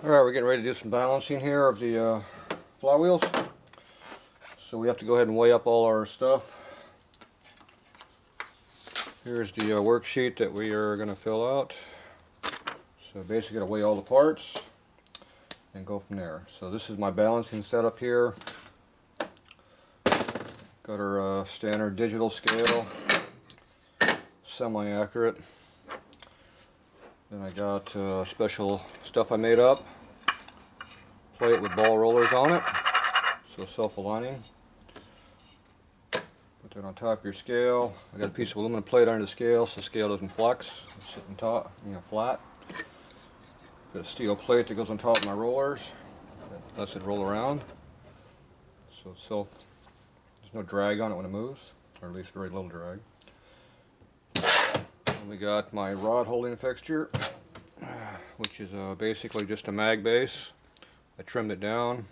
Alright, we're getting ready to do some balancing here of the flywheels. So we have to go ahead and weigh up all our stuff. Here's the worksheet that we are going to fill out. So basically going to weigh all the parts and go from there. So this is my balancing setup here. Got our standard digital scale, semi-accurate. Then I got special stuff I made up. Plate with ball rollers on it, so self-aligning. Put that on top of your scale. I got a piece of aluminum plate under the scale so the scale doesn't flex. It's sitting top, flat. Got a steel plate that goes on top of my rollers. That lets it roll around. So there's no drag on it when it moves, or at least very little drag. And we got my rod holding fixture, which is basically just a mag base. I trimmed it down,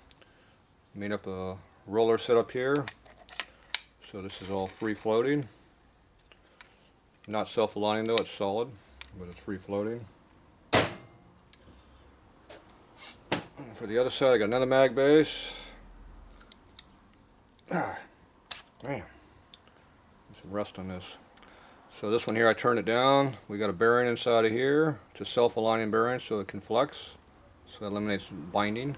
made up a roller setup here, so this is all free floating. Not self-aligning though, it's solid, but it's free floating. For the other side I got another mag base. Man, there's some rust on this. So this one here I turned it down. We got a bearing inside of here. It's a self-aligning bearing so it can flex. So that eliminates binding,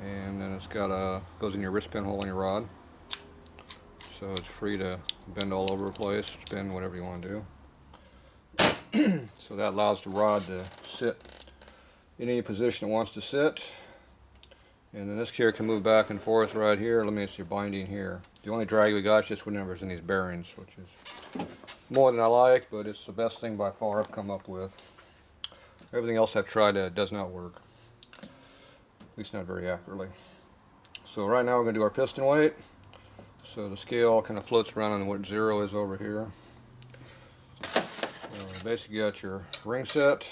and then it's got goes in your wrist pin hole in your rod, so it's free to bend all over the place, spin, whatever you want to do. So that allows the rod to sit in any position it wants to sit, and then this gear can move back and forth right here, eliminates your binding here. The only drag we got is just whenever it's in these bearings, which is more than I like, but it's the best thing by far I've come up with. Everything else I've tried does not work. At least not very accurately. So right now we're going to do our piston weight. So the scale kind of floats around on what 0 is over here. So basically you got your ring set,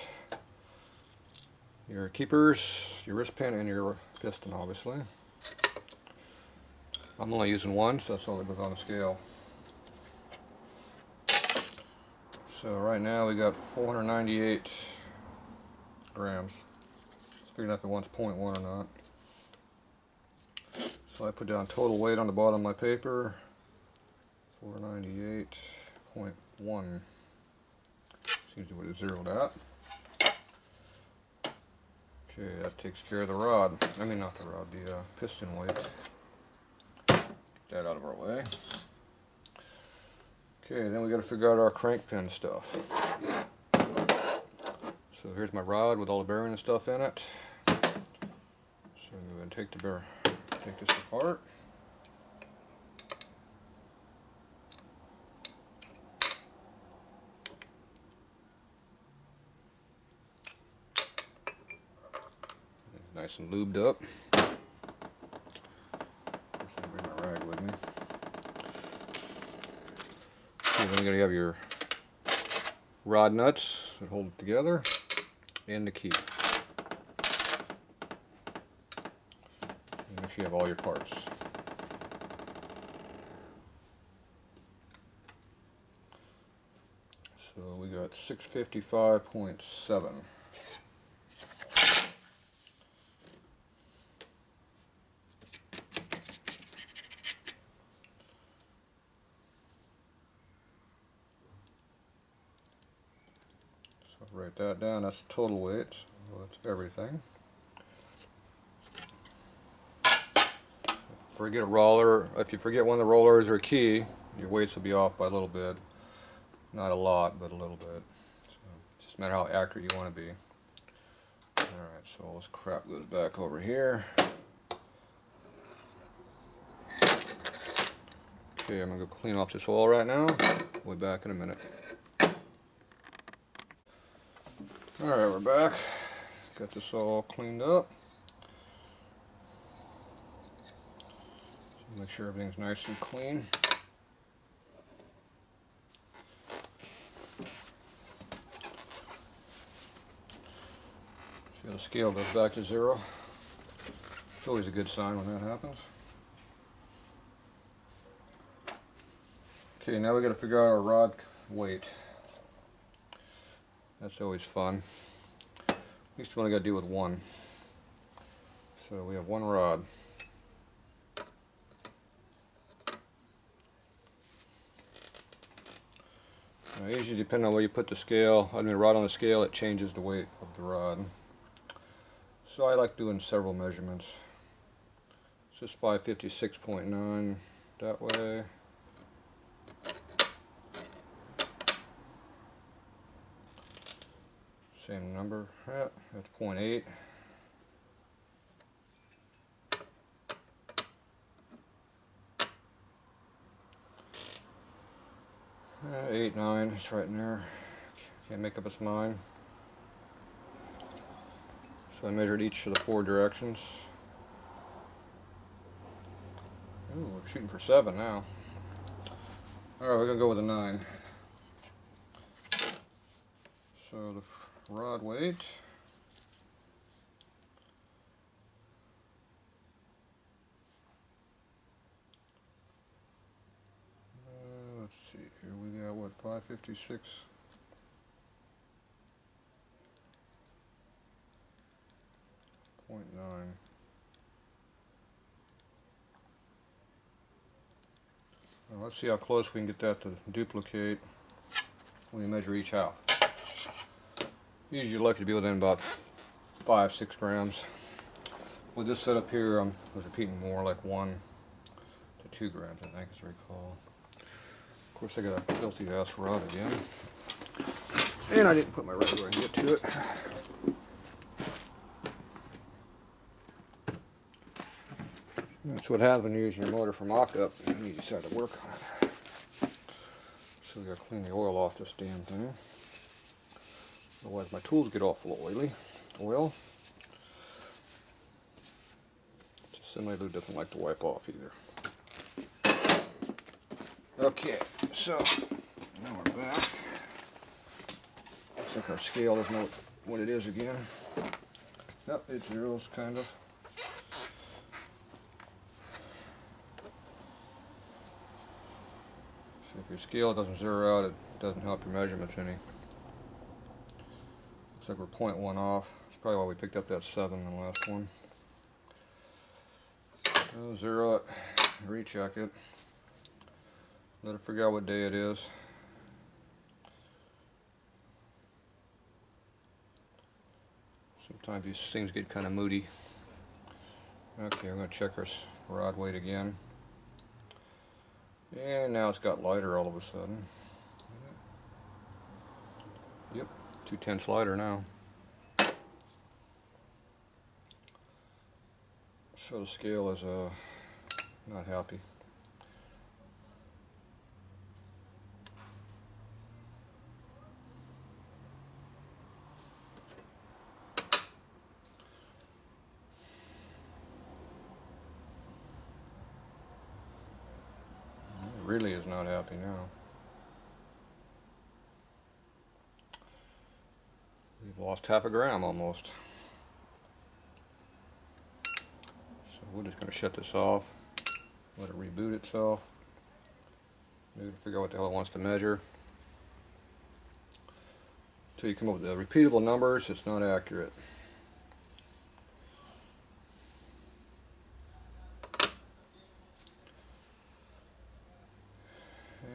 your keepers, your wrist pin, and your piston obviously. I'm only using one, so that's all that goes on the scale. So right now we got 498 grams. Figuring out if it wants 0.1 or not. So I put down total weight on the bottom of my paper. 498.1. Seems to be zeroed out. Okay, that takes care of the rod. I mean, not the rod, the piston weight. Get that out of our way. Okay, then we got to figure out our crank pin stuff. So here's my rod with all the bearing and stuff in it. So I'm going to take this apart. Nice and lubed up. Bring my rag with me. So then you're going to have your rod nuts that hold it together, and the key. And make sure you have all your parts. So we got 655.7. Write that down, that's total weight, so that's everything. Forget a roller, if you forget one of the rollers or a key, your weights will be off by a little bit. Not a lot, but a little bit. So it's just a matter how accurate you want to be. Alright, so all this crap goes back over here. Okay, I'm going to go clean off this oil right now. We'll be back in a minute. Alright, we're back. Got this all cleaned up. So make sure everything's nice and clean. See how the scale goes back to 0. It's always a good sign when that happens. Okay, now we got to figure out our rod weight. That's always fun. At least you only got to deal with one. So we have one rod. Now, usually depending on where you put the scale, I mean rod on the scale, it changes the weight of the rod. So I like doing several measurements. It's just 556.9 that way. Same number. Yeah, that's 0.8. 8, 9, it's right in there. Can't make up its mind. So I measured each of the 4 directions. Ooh, we're shooting for 7 now. Alright, we're gonna go with a 9. So the rod weight. Let's see here, we got what, 556.9. Well, let's see how close we can get that to duplicate when we measure each half. Usually you're lucky to be within about 5-6 grams. With this setup here, I was repeating more, like 1 to 2 grams, I think, as I recall. Of course, I got a filthy ass rod again. And I didn't put my rod where I can get to it. That's what happens when you're using your motor for mock-up and you decide to work on it. So we gotta clean the oil off this damn thing. Otherwise my tools get awful oily. Oil. Semi-lube doesn't like to wipe off either. Okay, so now we're back. Looks like our scale doesn't know what it is again. Yep, it zeros kind of. So if your scale doesn't zero out, it doesn't help your measurements any. Looks like we're 0.1 off. That's probably why we picked up that 7 in the last one. So zero it, recheck it. Let it figure out what day it is. Sometimes these things get kind of moody. Okay, I'm going to check our rod weight again. And now it's got lighter all of a sudden. Yep, 2/10 lighter now. So the scale is not happy. It really is not happy now. We've lost half a gram almost. So we're just going to shut this off, let it reboot itself, maybe figure out what the hell it wants to measure. Until you come up with the repeatable numbers, it's not accurate.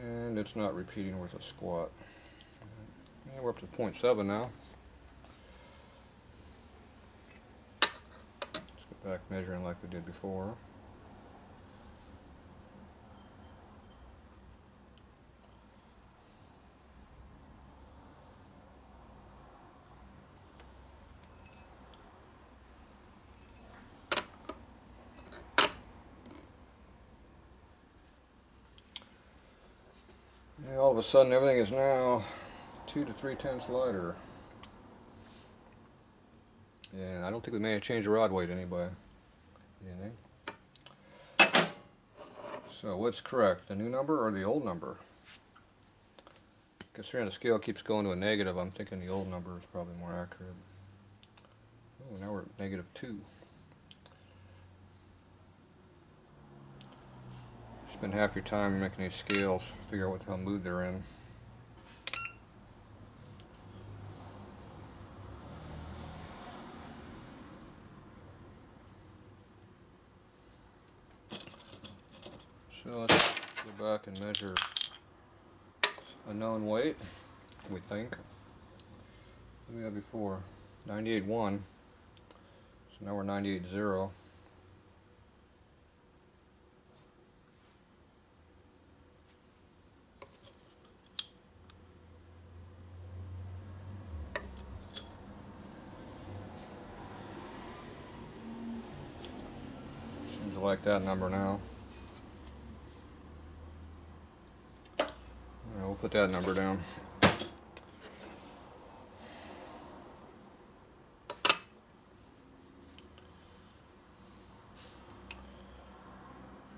And it's not repeating worth a squat. And we're up to 0.7 now. Let's get back measuring like we did before. And all of a sudden everything is now 2 to 3/10 lighter. And I don't think we may have changed the rod weight anyway. So what's correct, the new number or the old number? Considering the scale keeps going to a negative, I'm thinking the old number is probably more accurate. Oh, now we're at -2. Spend half your time making these scales, figure out what the hell mood they're in. So let's go back and measure a known weight, we think. What did we have before? 98.1. So now we're 98.0. Seems to like that number now. We'll put that number down.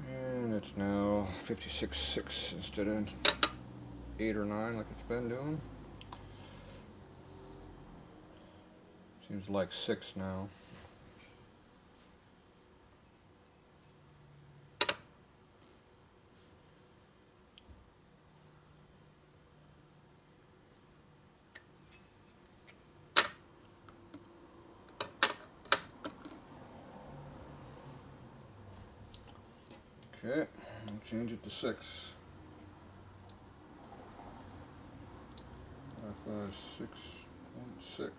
And it's now 56.6 instead of 8 or 9 like it's been doing. Seems like 6 now. Okay, I'll change it to 6. 556.6.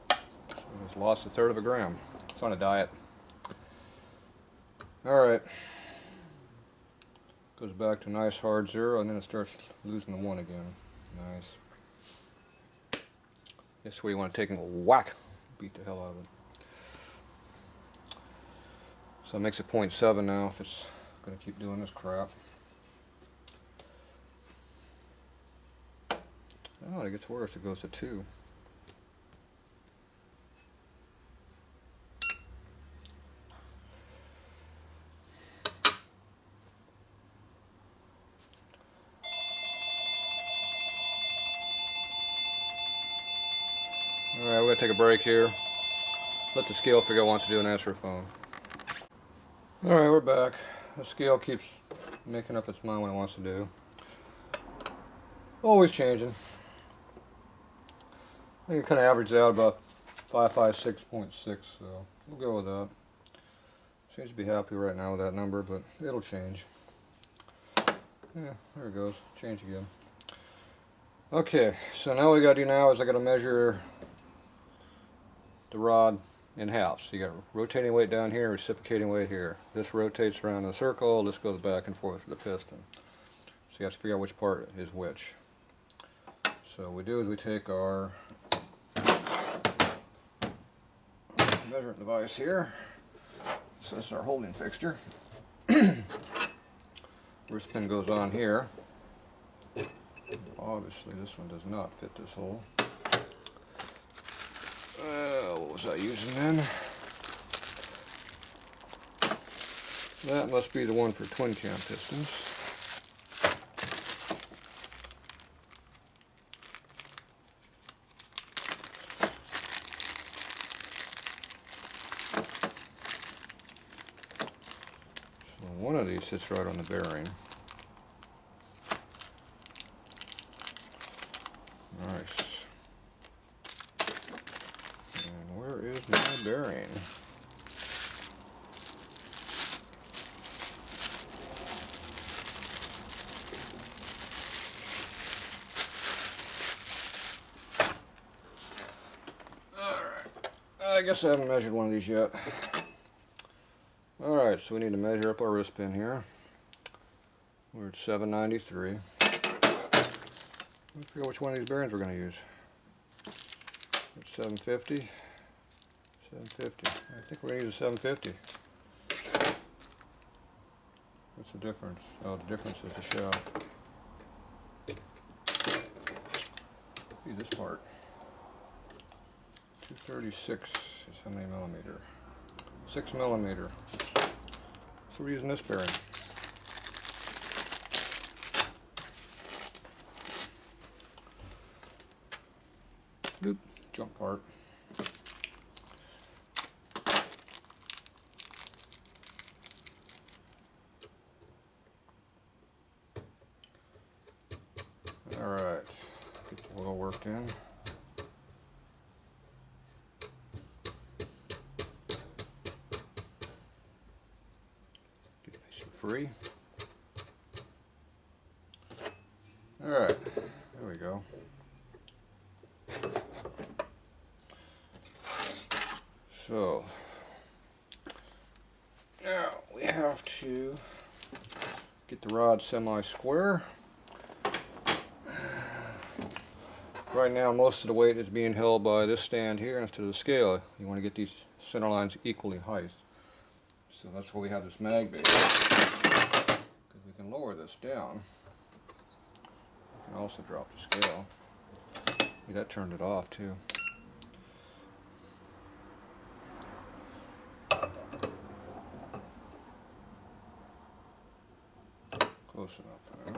So it's lost 1/3 of a gram. It's on a diet. Alright. Goes back to nice hard 0 and then it starts losing the 1 again. Nice. That's where you want to take and whack. Beat the hell out of it. So it makes it 0.7 now if it's going to keep doing this crap. Oh, it gets worse. It goes to 2. Alright, we're going to take a break here. Let the scale figure out what it wants to do and answer a phone. Alright, we're back. The scale keeps making up its mind what it wants to do. Always changing. I think it kind of averages out about 556.6, so we'll go with that. Seems to be happy right now with that number, but it'll change. Yeah, there it goes. Change again. Okay, so now what we got to do now is I got to measure the rod in half. So you got rotating weight down here, reciprocating weight here. This rotates around in a circle, this goes back and forth with the piston. So you have to figure out which part is which. So what we do is we take our measuring device here. So this is our holding fixture. Wrist pin goes on here. Obviously this one does not fit this hole. What was I using then? That must be the one for twin cam pistons. So one of these sits right on the bearing. Nice. And where is my bearing? I guess I haven't measured one of these yet. Alright, so we need to measure up our wrist pin here. We're at 793. Let's figure out which one of these bearings we're going to use. It's 750. 750. I think we're going to use a 750. What's the difference? Oh, the difference is the shaft. See this part. 236 is how many millimeter? 6 millimeter. So we're using this bearing. Oop, jump part. Alright, get the oil worked in. free. Alright, there we go. So, now we have to get the rod semi-square. Right now most of the weight is being held by this stand here instead of the scale. You want to get these center lines equally height. So that's why we have this mag base, because we can lower this down. We can also drop the scale. See, that turned it off too. Close enough. Huh?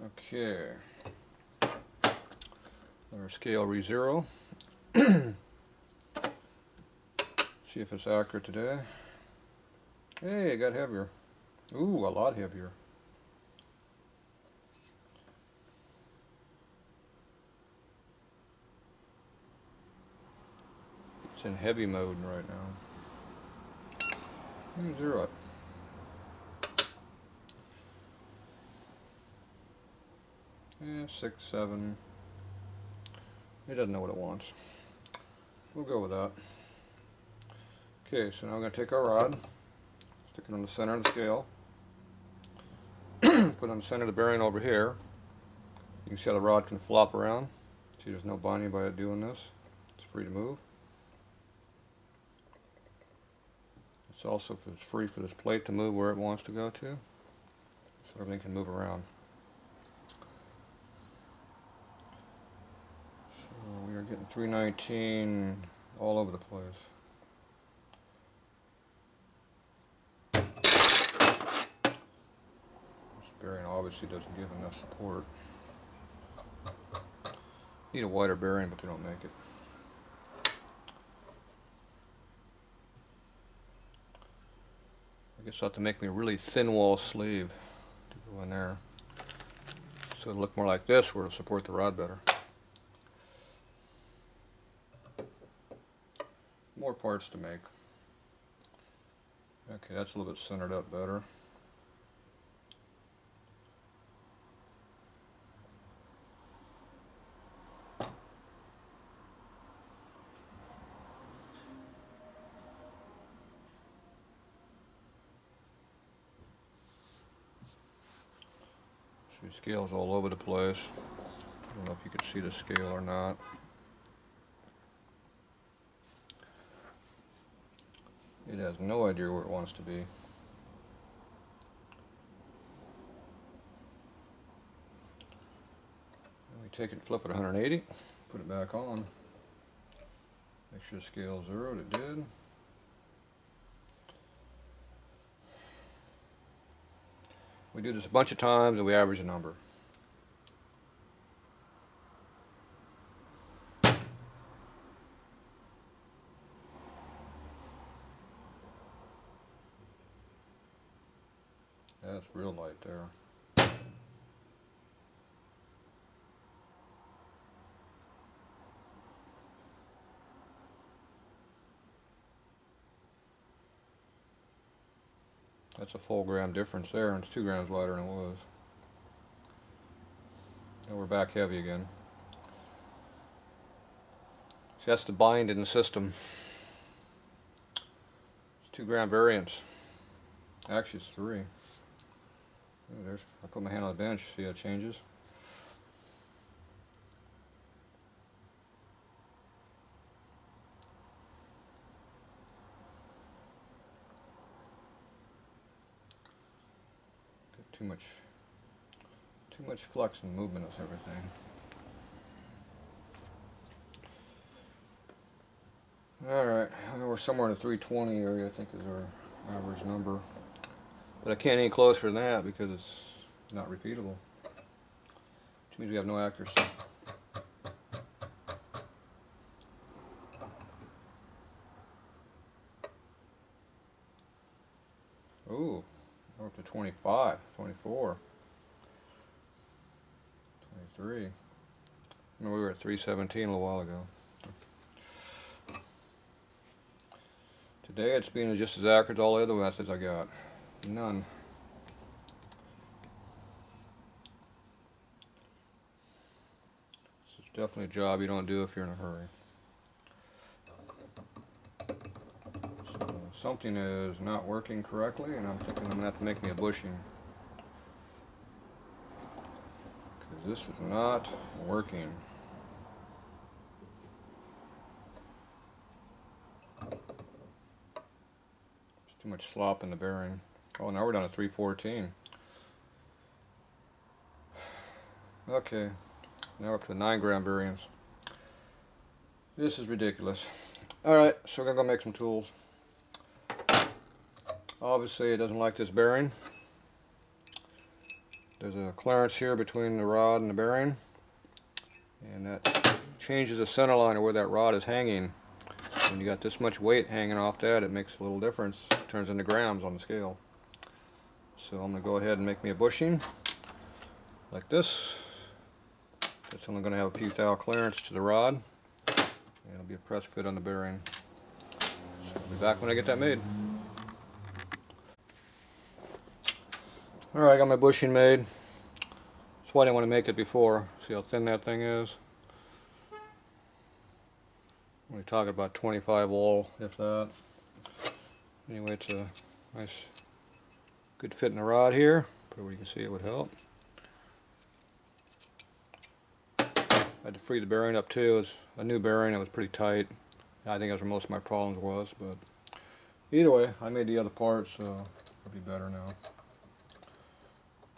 Okay. Let our scale re-zero. See if it's accurate today. Hey, it got heavier. Ooh, a lot heavier. It's in heavy mode right now. Zero it. Yeah, 6, 7. It doesn't know what it wants. We'll go with that. Okay, so now I'm going to take our rod, stick it on the center of the scale, put it on the center of the bearing over here. You can see how the rod can flop around. See, there's no binding by it doing this. It's free to move. It's also free for this plate to move where it wants to go to, so everything can move around. So we are getting 319 all over the place. This bearing obviously doesn't give enough support. Need a wider bearing, but they don't make it. I guess I'll have to make me a really thin wall sleeve to go in there, so it'll look more like this, where it'll support the rod better. More parts to make. Okay, that's a little bit centered up better. See, scales all over the place. I don't know if you can see the scale or not. It has no idea where it wants to be. We take it and flip it 180, put it back on. Make sure the scale zeroed, it did. We do this a bunch of times and we average a number. That's real light there. That's a full gram difference there, and it's 2 grams lighter than it was. And we're back heavy again. See, that's the bind in the system. It's 2 gram variance. Actually, it's 3. Oh, there's, I put my hand on the bench, see how it changes? Got too much flux and movement of everything. Alright, we're somewhere in the 320 area, I think is our average number. But I can't any closer than that because it's not repeatable. Which means we have no accuracy. Ooh, we're up to 25, 24, 23. I mean, we were at 317 a little while ago. Today it's being just as accurate as all the other methods I got. None. This is definitely a job you don't do if you're in a hurry. So something is not working correctly, and I'm thinking I'm going to have to make me a bushing. Because this is not working. Too much slop in the bearing. Oh, now we're down to 314. Okay, now we're up to 9 gram bearings. This is ridiculous. Alright, so we're going to go make some tools. Obviously it doesn't like this bearing. There's a clearance here between the rod and the bearing, and that changes the center line of where that rod is hanging. When you got this much weight hanging off that, it makes a little difference. It turns into grams on the scale. So I'm going to go ahead and make me a bushing like this. That's only going to have a few thou clearance to the rod, and it'll be a press fit on the bearing. So I'll be back when I get that made. Alright, I got my bushing made. That's why I didn't want to make it before. See how thin that thing is? We're talking about 25 wool, if that. Anyway, it's a nice, good fit in the rod here. But where you can see it would help. I had to free the bearing up too. It was a new bearing. It was pretty tight. I think that's where most of my problems was. But either way, I made the other parts, so it'll be better now.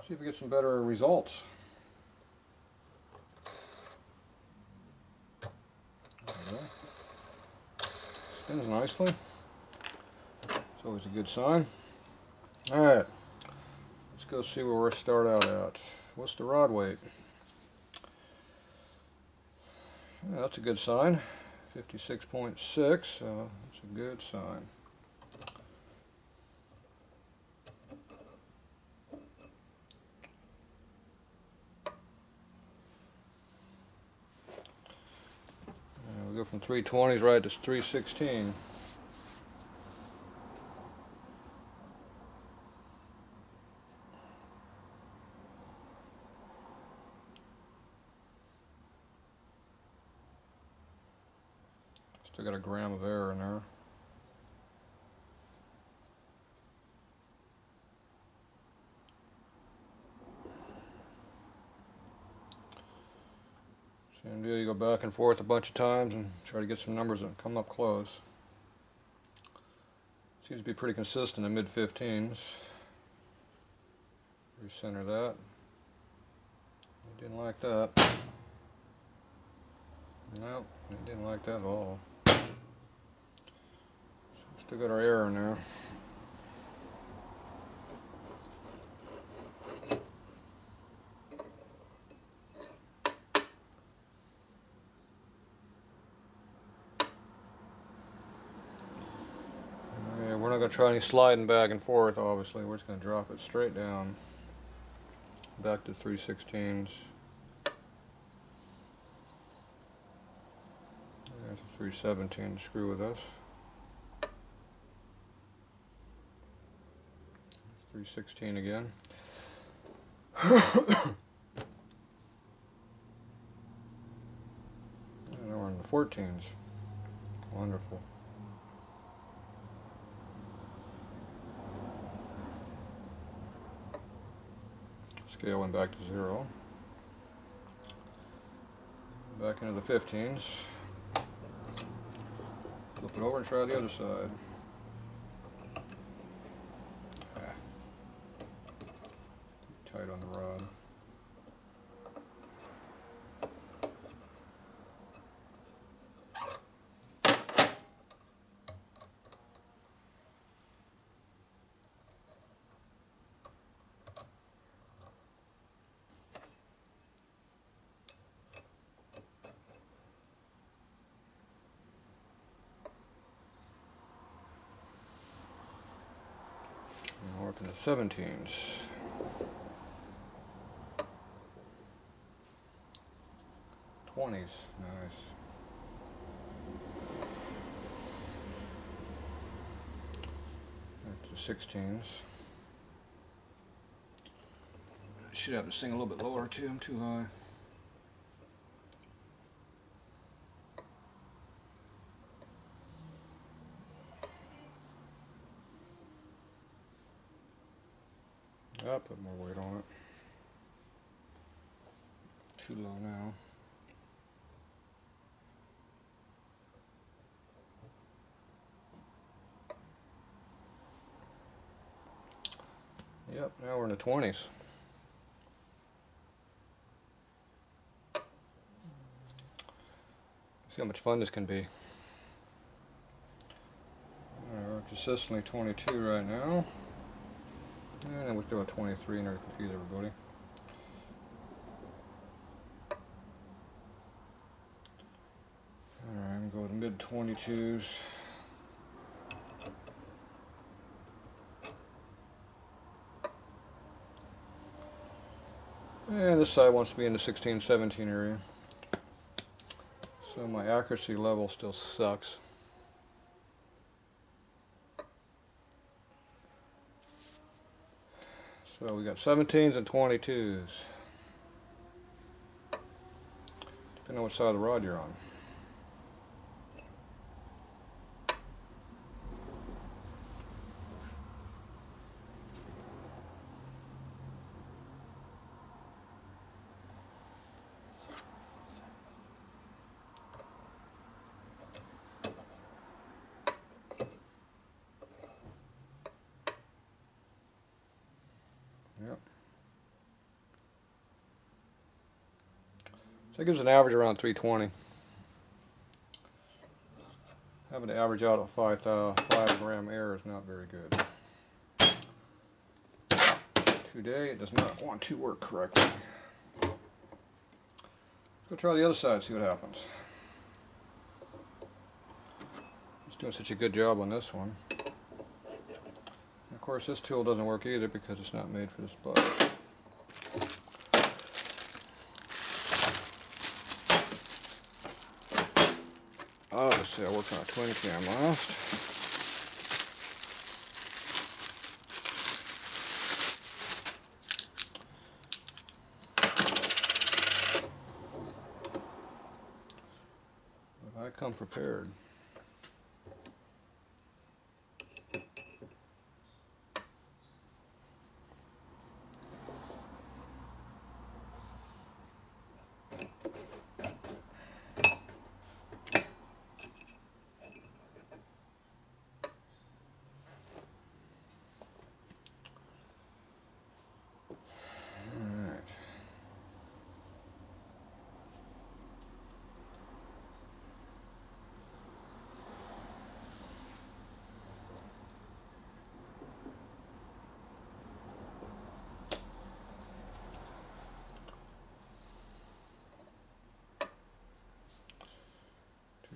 See if we get some better results. Spins nicely. It's always a good sign. Alright, let's go see where we start out at. What's the rod weight? Yeah, that's a good sign. 56.6, so that's a good sign. We go from 320s right to 316. Still got a gram of error in there. Same deal, you go back and forth a bunch of times and try to get some numbers that come up close. Seems to be pretty consistent in mid-15s. Recenter that. I didn't like that. No, I didn't like that at all. Still got our error in there. Yeah, we're not going to try any sliding back and forth, obviously. We're just going to drop it straight down. Back to 316s. There's a 317 to screw with us. 316 again. And now we're in the 14s. Wonderful. Scale went back to 0. Back into the 15s. Flip it over and try the other side. Tight on the rod. And we're up in the 17s. 20s, nice. 16s. I should have this thing a little bit lower too. I'm too high. I'll put more weight on it. Too low now. Yep, now we're in the 20s. See how much fun this can be. We're consistently 22 right now. And then we throw a 23 in there to confuse everybody. Alright, I'm going to go to mid 22s. And this side wants to be in the 16, 17 area. So my accuracy level still sucks. So we got 17s and 22s. Depending on what side of the rod you're on. Yep. So it gives an average around 320. Having to average out at 5 gram air is not very good. Today it does not want to work correctly. Let's go try the other side, see what happens. It's doing such a good job on this one. Of course, this tool doesn't work either because it's not made for this bug. Obviously, I worked on a twin cam last. But I come prepared.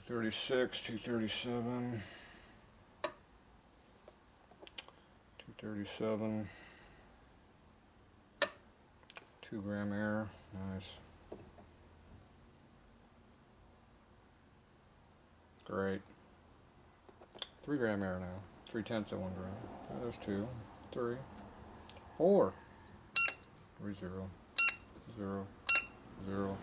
.236, 237, 237, 2 gram air, nice. Great. 3 gram air now, 3/10 of 1 gram. Oh, there's 2, 3, 4, 3, 0, 0, 0.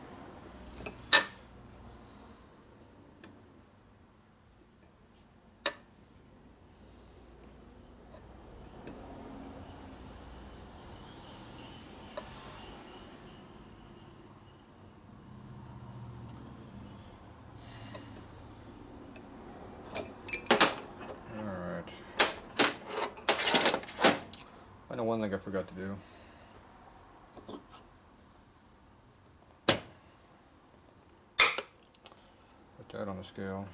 I know one thing I forgot to do. Put that on the scale.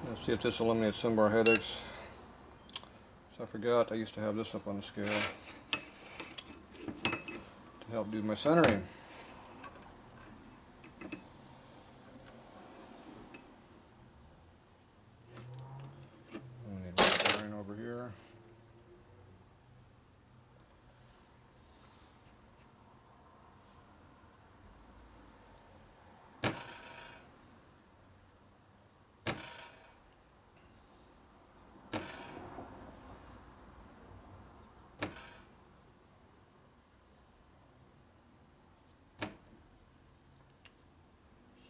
Let's see if this eliminates some of our headaches. So I forgot I used to have this up on the scale to help do my centering. We need one bearing over here.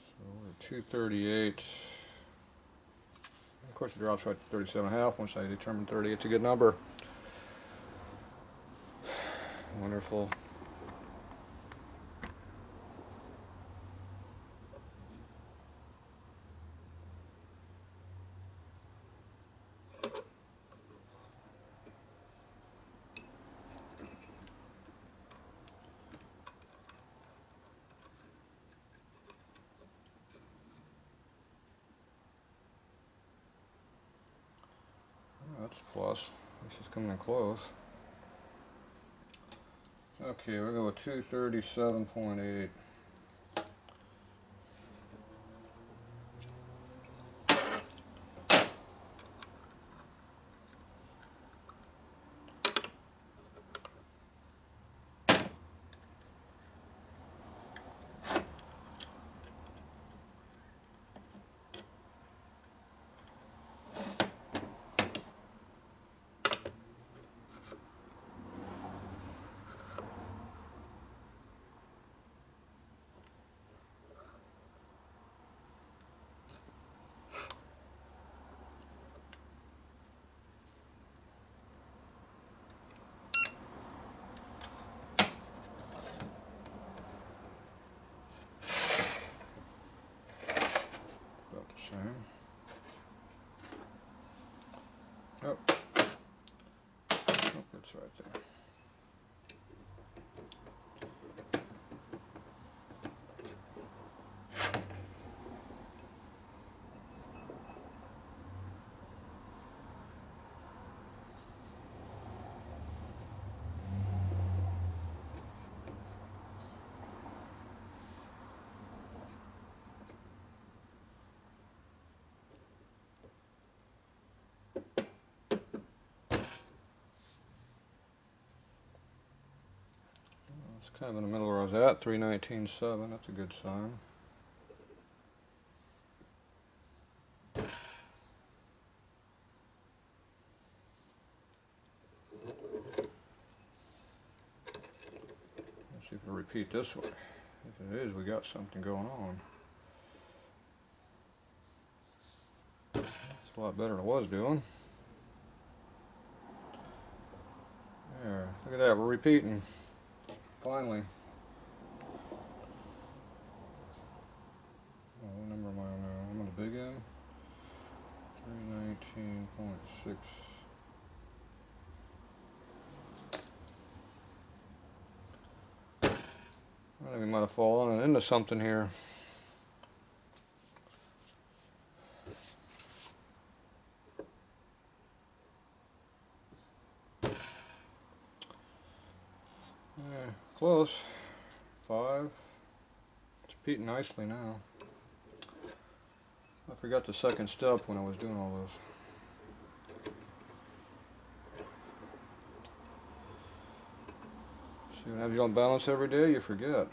So we're at 238. Of course, it drops right to 37.5 once I determine 30. It's a good number. Wonderful. That's a plus. This is coming in close. Okay, we'll go with 237.8. About the same. Oh, it's right there. It's kind of in the middle where I was at, 319.7. That's a good sign. Let's see if it'll repeat this way. If it is, we got something going on. It's a lot better than it was doing. There, look at that, we're repeating. Finally. Oh, what number am I on now? I'm on the big end. 319.6. I think we might have fallen into something here. Yeah, close. 5. It's repeating nicely now. I forgot the second step when I was doing all this. See, when you don't balance every day, you forget.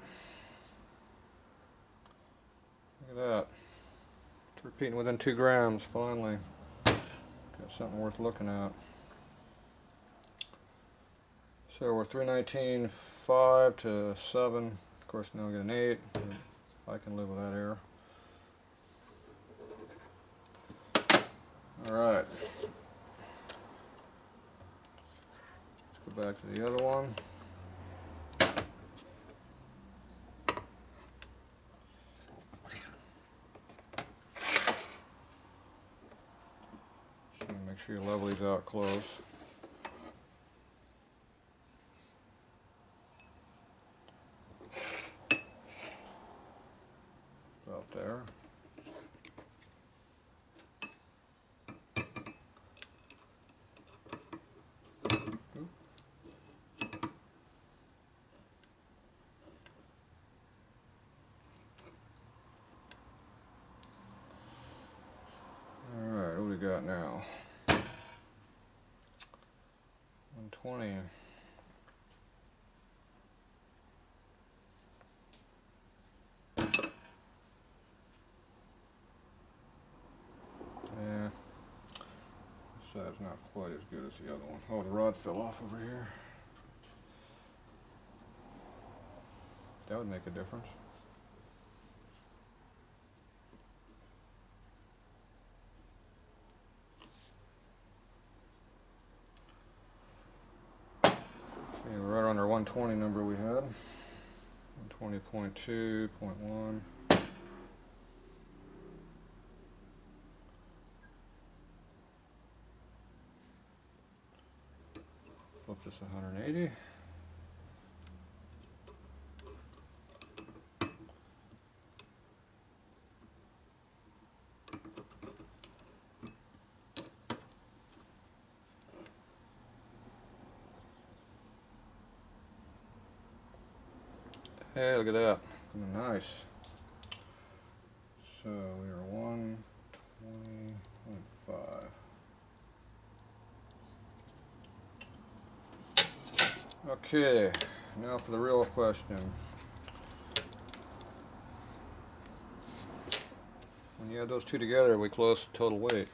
Look at that. It's repeating within 2 grams, finally. Got something worth looking at. So we're 319.5 to 7. Of course, now we get an 8. I can live with that error. Alright. Let's go back to the other one. So make sure you level these out close. About there. 120. Yeah, this side's not quite as good as the other one. Oh, the rod fell off over here. That would make a difference. Okay, we're right on our 120 number we had. 120.2, 0.1. Flip this 180. Hey, look at that. Nice. So we are 120.5. Okay, now for the real question. When you add those two together, we close to total weight.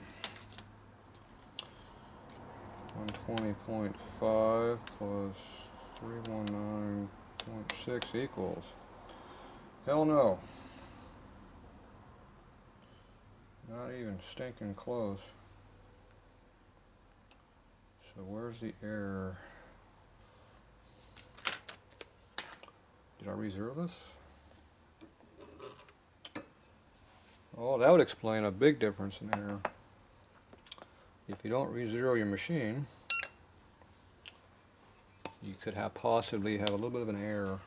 120.5 plus 319.6 equals. Hell no. Not even stinking close. So where's the error? Did I re-zero this? Oh, that would explain a big difference in error. If you don't re-zero your machine, you could possibly have a little bit of an error.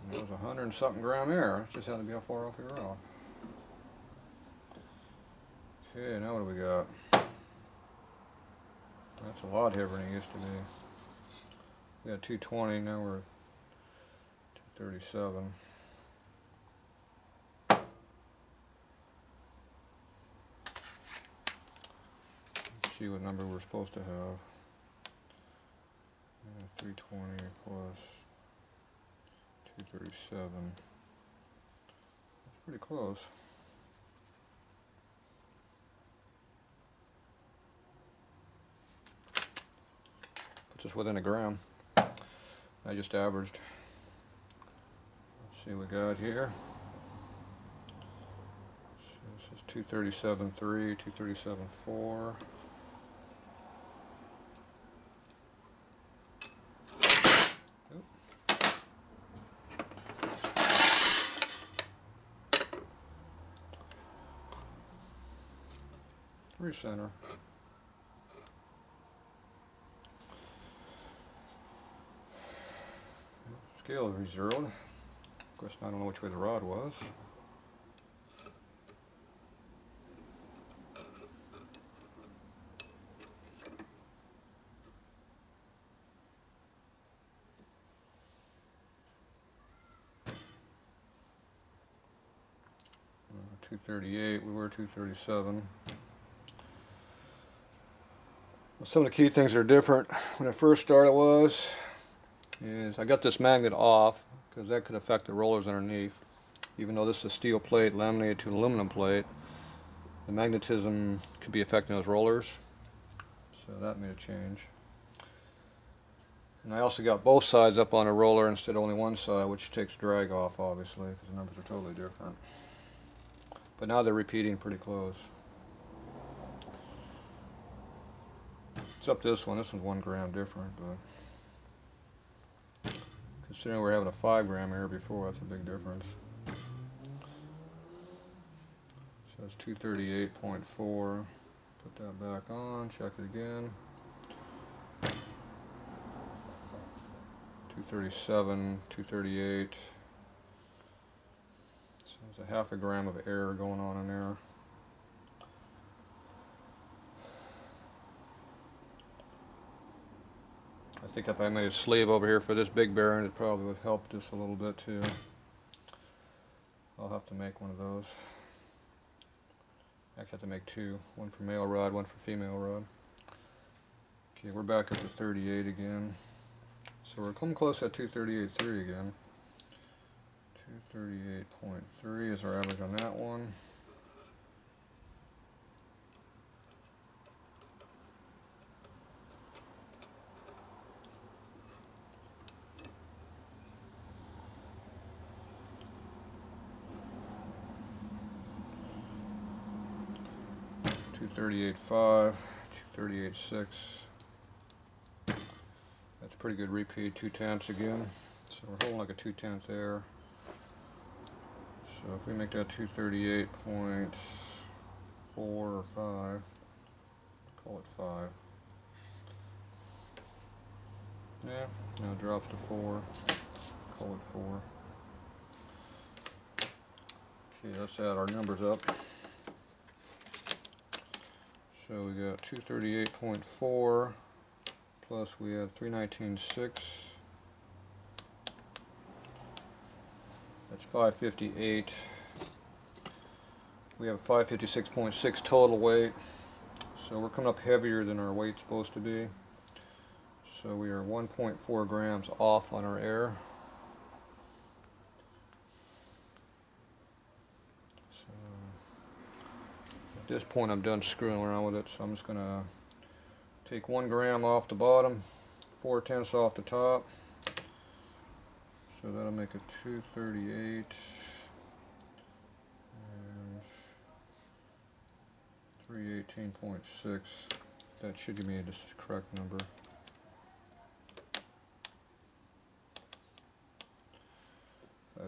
And it was 100 and something gram error. It just had to be how far off you were off. Okay, now what do we got? That's a lot heavier than it used to be. We got 220, now we're 237. Let's see what number we're supposed to have. 320 plus 237. That's pretty close. Puts us within a gram. I just averaged. Let's see what we got here. So this is 237.3, 237.4. Recenter. Scale is re-zeroed. Of course, I don't know which way the rod was. Uh, 238, we were 237. Some of the key things that are different when I first started is I got this magnet off because that could affect the rollers underneath. Even though this is a steel plate laminated to an aluminum plate, the magnetism could be affecting those rollers. So that made a change. And I also got both sides up on a roller instead of only one side, which takes drag off obviously because the numbers are totally different. But now they're repeating pretty close. Except this one's 1 gram different, but considering we're having a 5 gram error before, that's a big difference. So it's 238.4. Put that back on, check it again. 237, 238. So there's a half a gram of error going on in there. I think if I made a sleeve over here for this big bearing, it probably would help just a little bit too. I'll have to make one of those. I have to make two, one for male rod, one for female rod. Okay, we're back up to 38 again. So we're coming close at 238.3 again. 238.3 is our average on that one. $238.5, $238.6. That's a pretty good repeat, 2/10 again. So we're holding like a 2/10 there. So if we make that 238.4 or 5, call it 5. Yeah, now it drops to 4, call it 4. Okay, let's add our numbers up. So we got 238.4 plus we had 319.6. That's 558. We have 556.6 total weight. So we're coming up heavier than our weight's supposed to be. So we are 1.4 grams off on our air. So at this point I'm done screwing around with it, so I'm just going to take 1 gram off the bottom, 4/10 off the top. So that'll make it 238 and 318.6. That should give me the correct number.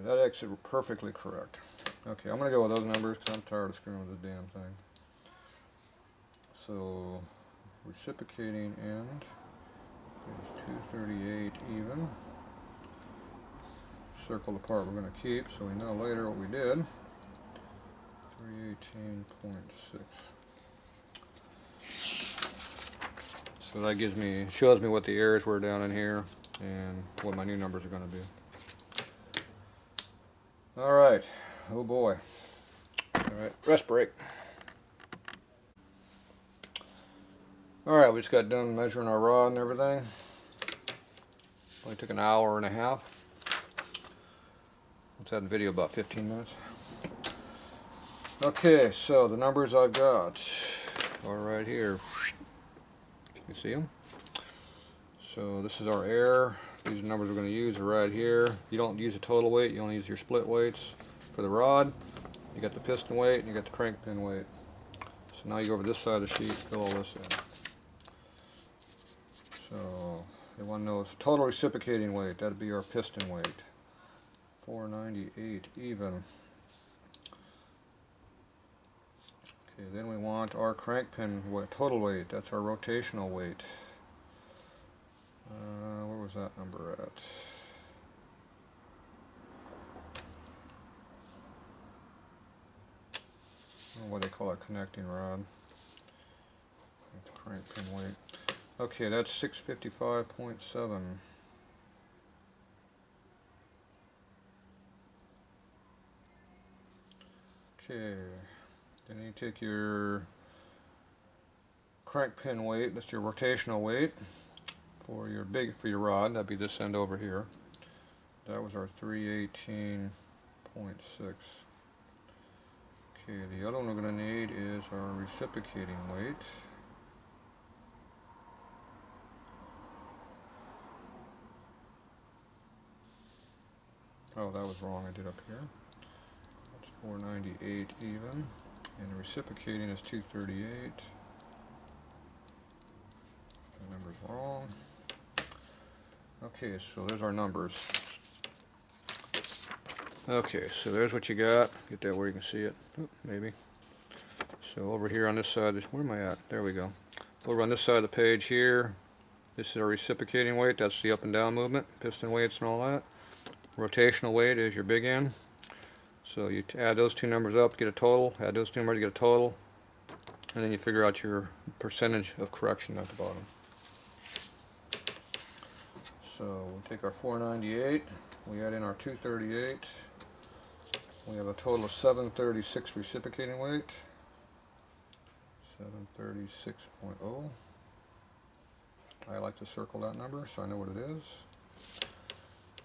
That actually perfectly correct. Okay, I'm going to go with those numbers because I'm tired of screwing with this damn thing. So reciprocating end is 238 even. Circle the part we're going to keep so we know later what we did. 318.6. So that gives me, shows me what the errors were down in here and what my new numbers are going to be. Alright, oh boy. Alright, rest break. Alright, we just got done measuring our rod and everything. Only took an hour and a half. Let's have the video about 15 minutes. Okay, so the numbers I've got are right here. Can you see them? So this is our air. These are the numbers we're going to use are right here. You don't use the total weight, you only use your split weights. For the rod, you got the piston weight and you got the crank pin weight. So now you go over this side of the sheet, fill all this in. So you want to know it's total reciprocating weight. That'd be our piston weight. 498 even. Okay, then we want our crank pin weight, total weight. That's our rotational weight. Where was that number at? I don't know what they call a connecting rod. That's crank pin weight. Okay, that's 655.7. Okay, then you take your crank pin weight, that's your rotational weight for your rod, that'd be this end over here. That was our 318.6. Okay, the other one we're going to need is our reciprocating weight. Oh, that was wrong, I did up here. That's 498 even, and the reciprocating is 238. The number's wrong. Okay, so there's our numbers. Okay, so there's what you got. Get that where you can see it. Oh, maybe. So over here on this side, where am I at? There we go. Over on this side of the page here, this is our reciprocating weight. That's the up and down movement, piston weights and all that. Rotational weight is your big end. So you add those two numbers up, get a total. Add those two numbers, get a total. And then you figure out your percentage of correction at the bottom. So we'll take our 498, we add in our 238. We have a total of 736 reciprocating weight. 736.0. I like to circle that number so I know what it is.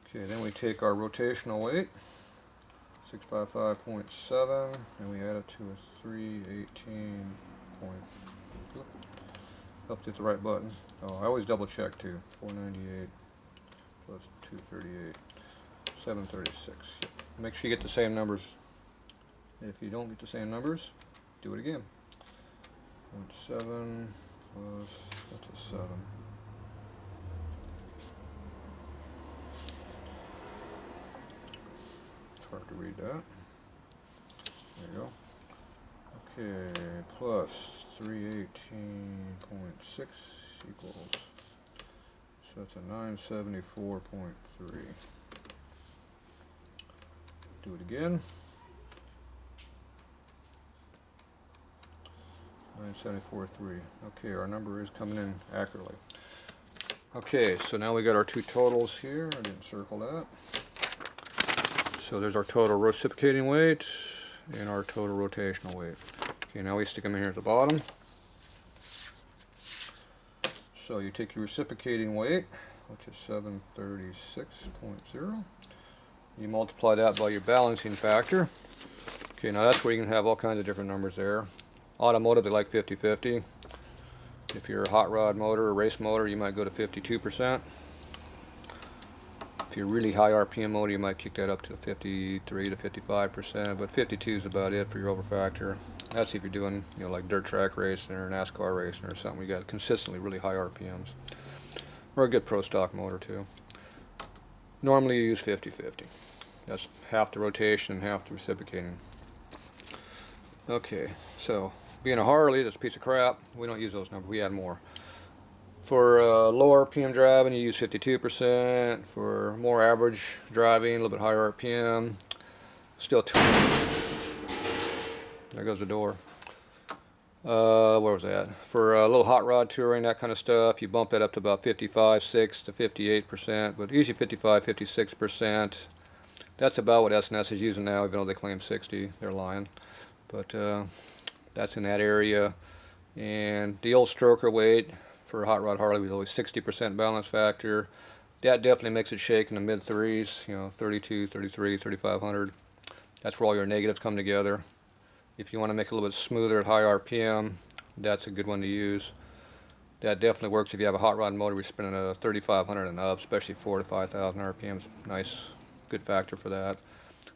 Okay, then we take our rotational weight, 655.7, and we add it to a 318. Hope to hit the right button. Oh, I always double check too. 498 plus 238, 736. Yep. Make sure you get the same numbers. If you don't get the same numbers, do it again. 0.7 plus, that's a 7. It's hard to read that. There you go. Okay, plus 318.6 equals, so that's a 974.3. Do it again. 974.3. Okay, our number is coming in accurately. Okay, so now we got our two totals here. I didn't circle that. So there's our total reciprocating weight and our total rotational weight. Okay, now we stick them in here at the bottom. So you take your reciprocating weight, which is 736.0. You multiply that by your balancing factor. Okay, now that's where you can have all kinds of different numbers there. Automotive, they like 50-50. If you're a hot rod motor or race motor, you might go to 52%. If you're really high RPM motor, you might kick that up to 53 to 55%, but 52 is about it for your overfactor. That's if you're doing, like dirt track racing or NASCAR racing or something. You got consistently really high RPMs. Or a good pro stock motor too. Normally you use 50-50. That's half the rotation and half the reciprocating. Okay, so being a Harley, that's a piece of crap. We don't use those numbers. We add more. For low RPM driving, you use 52%. For more average driving, a little bit higher RPM, still 20. There goes the door. Where was that? For a little hot rod touring, that kind of stuff, you bump that up to about 55.6 to 58%, but usually 55, 56%. That's about what S&S is using now, even though they claim 60. They're lying. But that's in that area. And the old stroker weight for a hot rod Harley was always 60% balance factor. That definitely makes it shake in the mid 3s, 32, 33, 3500. That's where all your negatives come together. If you want to make it a little bit smoother at high RPM, that's a good one to use. That definitely works if you have a hot rod motor. We're spinning a 3500 and up, especially 4,000 to 5,000 RPMs. Nice, good factor for that.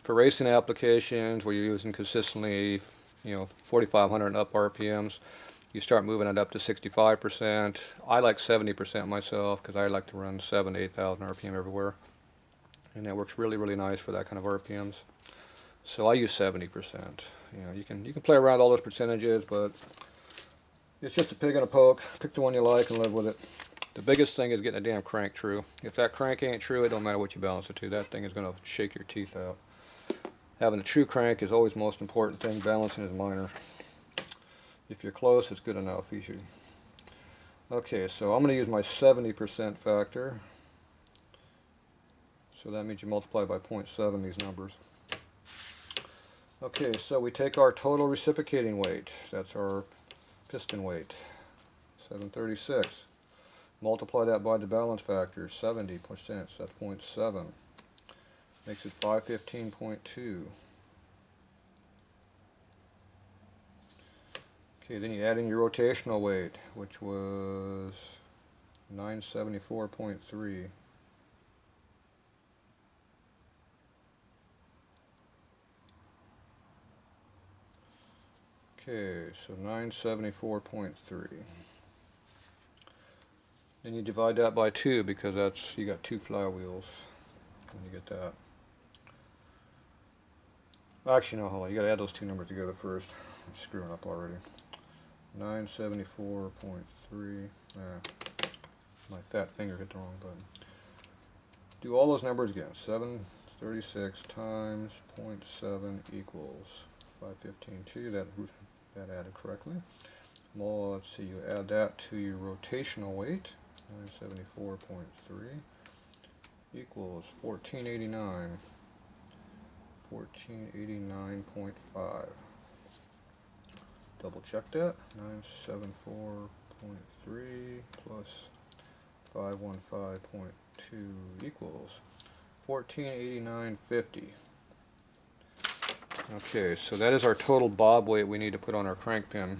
For racing applications where you're using consistently, 4,500 and up RPMs, you start moving it up to 65%. I like 70% myself because I like to run 7,000 to 8,000 RPM everywhere, and that works really, really nice for that kind of RPMs. So I use 70%. You can play around with all those percentages, but it's just a pig and a poke. Pick the one you like and live with it. The biggest thing is getting a damn crank true. If that crank ain't true, it don't matter what you balance it to. That thing is going to shake your teeth out. Having a true crank is always the most important thing. Balancing is minor. If you're close, it's good enough usually. Okay, so I'm going to use my 70% factor. So that means you multiply by 0.7 these numbers. Okay, so we take our total reciprocating weight. That's our piston weight, 736. Multiply that by the balance factor, 70%, so that's 0.7. Makes it 515.2. Okay, then you add in your rotational weight, which was 974.3. Okay, so 974.3. Then you divide that by 2 because you got 2 flywheels when you get that. Actually, no, hold on. You got to add those two numbers together first. I'm screwing up already. 974.3. My fat finger hit the wrong button. Do all those numbers again. 736 times 0.7 equals 515.2. That added correctly. Well, let's see. You add that to your rotational weight. 974.3 equals 1489. 1489.5. Double check that. 974.3 plus 515.2 equals 1489.50. Okay, so that is our total bob weight we need to put on our crank pin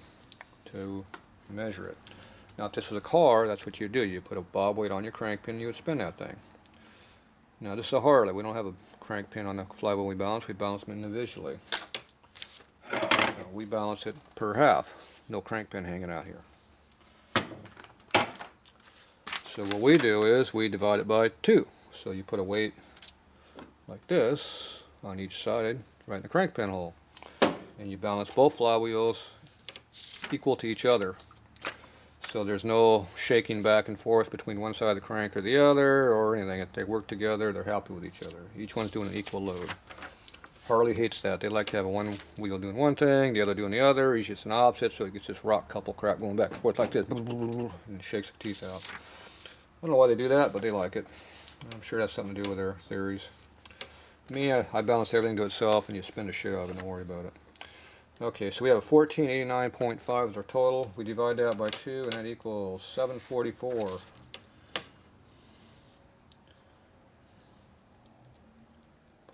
to measure it. Now if this was a car, that's what you do. You put a bob weight on your crank pin and you would spin that thing. Now this is a Harley. We don't have a crank pin on the flywheel we balance them individually. We balance it per half. No crank pin hanging out here. So what we do is we divide it by 2. So you put a weight like this on each side, right in the crank pin hole. And you balance both flywheels equal to each other. So there's no shaking back and forth between one side of the crank or the other or anything. If they work together, they're happy with each other. Each one's doing an equal load. Harley hates that. They like to have one wheel doing one thing, the other doing the other. Each gets an opposite, so it gets this rock couple crap going back and forth like this, and it shakes the teeth out. I don't know why they do that, but they like it. I'm sure that's something to do with their theories. Me, I balance everything to itself, and you spin the shit out of it, don't worry about it. Okay, so we have a 1489.5 as our total. We divide that by 2, and that equals 744.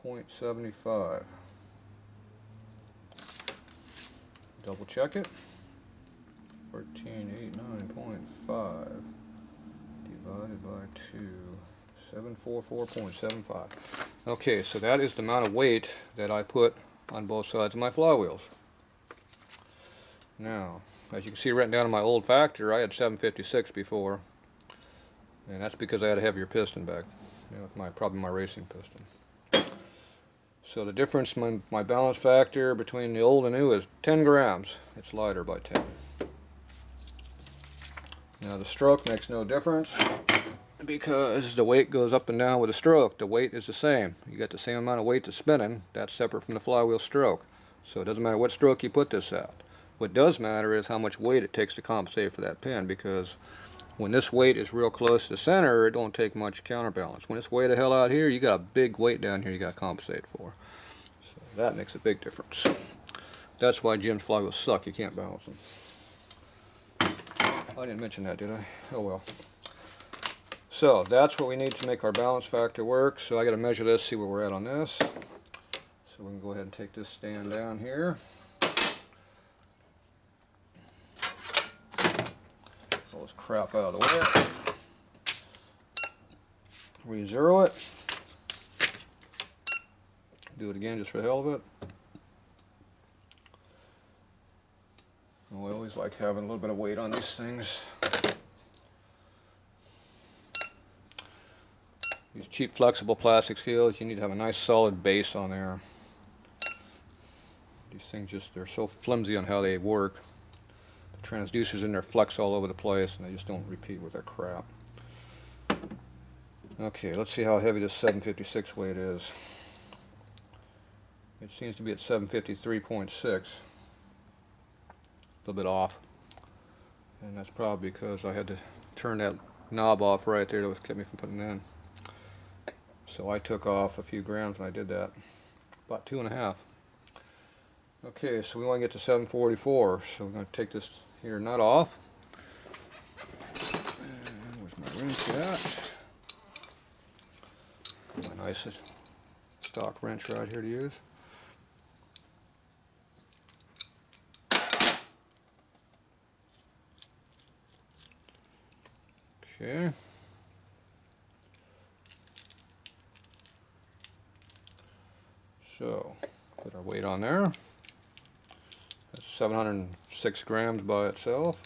.75. Double check it. 1489.5 divided by 2. 744.75. Okay, so that is the amount of weight that I put on both sides of my flywheels. Now, as you can see written down in my old factor, I had 756 before, and that's because I had a heavier piston back. You know, probably my racing piston. So the difference in my balance factor between the old and new is 10 grams. It's lighter by 10. Now the stroke makes no difference because the weight goes up and down with the stroke. The weight is the same. You got the same amount of weight that's spinning. That's separate from the flywheel stroke. So it doesn't matter what stroke you put this at. What does matter is how much weight it takes to compensate for that pin, because when this weight is real close to the center, it don't take much counterbalance. When it's way the hell out here, you got a big weight down here you got to compensate for. So that makes a big difference. That's why Jim's flywheels suck. You can't balance them. I didn't mention that, did I? Oh well. So that's what we need to make our balance factor work. So I got to measure this, see where we're at on this. So we can go ahead and take this stand down here. All this crap out of the way. Re-zero it. Do it again just for the hell of it. I always like having a little bit of weight on these things. These cheap flexible plastic seals, you need to have a nice solid base on there. These things they're so flimsy on how they work. The transducers in there flex all over the place and they just don't repeat with that crap. Okay, let's see how heavy this 756 weight is. It seems to be at 753.6. A little bit off. And that's probably because I had to turn that knob off right there that kept me from putting it in. So I took off a few grams when I did that. About 2.5. Okay, so we want to get to 744. So we're going to take this here nut off. And where's my wrench at? My nice stock wrench right here to use. Okay. So, put our weight on there. That's 706 grams by itself.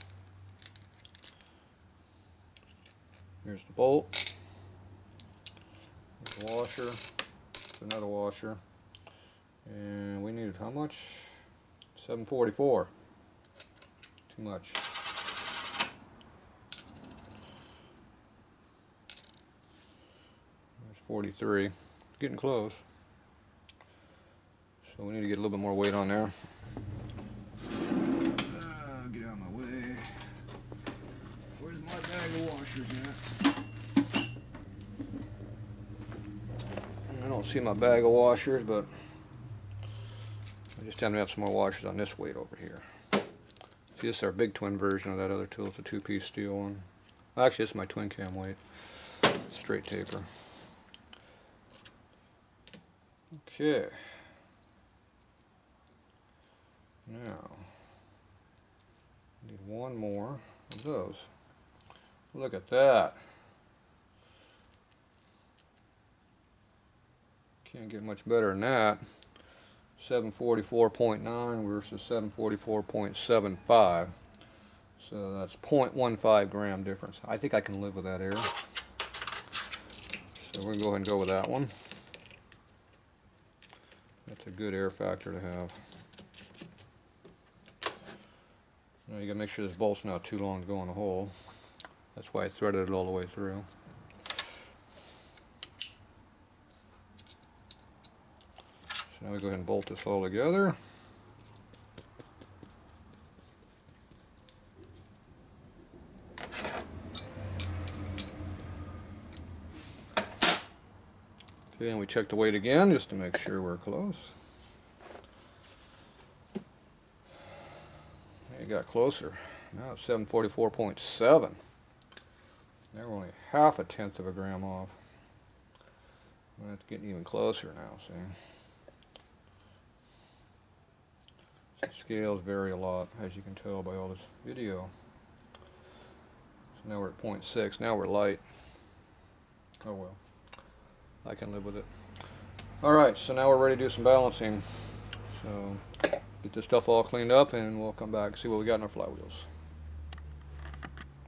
Here's the bolt. Here's the washer. There's another washer. And we needed how much? 744. Too much. There's 43. Getting close. So we need to get a little bit more weight on there. Get out of my way. Where's my bag of washers at? I don't see my bag of washers, but I just happen to have some more washers on this weight over here. See, this is our big twin version of that other tool. It's a 2-piece steel one. Actually, it's my twin cam weight. Straight taper. Okay. Now, need one more of those. Look at that. Can't get much better than that. 744.9 versus 744.75. So that's 0.15 gram difference. I think I can live with that error. So we're going to go ahead and go with that one. That's a good air factor to have. Now you got to make sure this bolt's not too long to go in the hole. That's why I threaded it all the way through. So now we go ahead and bolt this all together. Okay, and we check the weight again just to make sure we're close. It got closer. Now it's 744.7. Now we're only half a tenth of a gram off. Well, it's getting even closer now, see? So scales vary a lot, as you can tell by all this video. So now we're at 0.6. Now we're light. Oh well. I can live with it. Alright, so now we're ready to do some balancing. So get this stuff all cleaned up and we'll come back and see what we got in our flywheels.